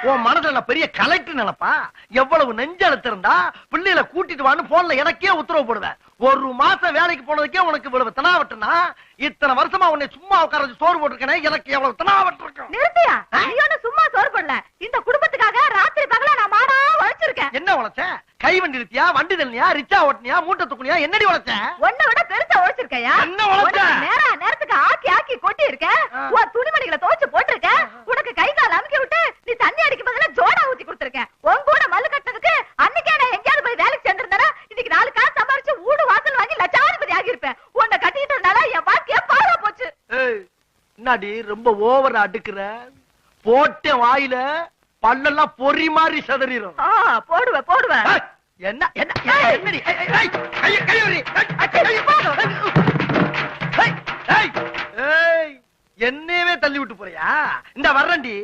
உன் மனசுல நான் பெரிய கலெக்டர் நினைப்பா? எவ்வளவு நெஞ்செழுத்து இருந்தா பிள்ளைகளை கூட்டிட்டு வான்னு போன்ல எனக்கே உத்தரவு போடுவேன். ஒரு மாசம் வேலைக்கு போனதுக்கே உனக்கு இவ்வளவு தனாவட்டுனா, இத்தனை வருஷமா உன்னை சும்மா உட்கார வச்சு சோறு போட்டுருக்கேன், எனக்கு எவ்வளவு தனாவட்டு இருக்கும். நிறுத்தியா? நீ ஒண்ணு சும்மா சோறு போடல. இந்த குடும்பத்துக்காக ராத்திரி பகலா நான் மாடா உழைச்சிருக்கேன். என்ன உழைச்ச? கை வண்டி நிறுத்தியா, வண்டி தள்ளியா, ரிச்சா ஓட்டினியா, மூட்டை தூக்குனியா, என்னடி உழைச்ச? உன்னை விட பெருசா உழைச்சிருக்கையா? என்ன உழைச்ச? நேரத்துக்கு ஆக்கி ஆக்கி கொட்டி இருக்க. உன் துணிமணிகளை துவைச்சு போட்டிருக்க. உனக்கு கை கால் அமுக்கி விட்டு நீ தண்ணி அடிக்கும் பதிலா ஜோடா ஊத்தி கொடுத்திருக்க. உன் கூட மல்லு கட்டினதுக்கு அன்னைக்கே நான் எங்கேயாவது போய் வேலைக்கு சேர்ந்திருந்தேனா இன்னைக்கு 4 காசு சம்பாரிச்சு வீடு வாசல் வாங்கி லட்சாதிபதி ஆகியிருப்பேன். உன்னை கட்டிக்கிட்டதுனால என் வாழ்க்கைய பாழா போச்சு. என்னடி ரொம்ப ஓவரா அடுக்குற? போட்ட வாயில பல்லெல்லாம் பொறி மாதிரி சதறிடும். போடுவேன். என்ன என்ன என்னடி? என்னையவே தள்ளி விட்டு போறியா? இந்த வர்றண்டி.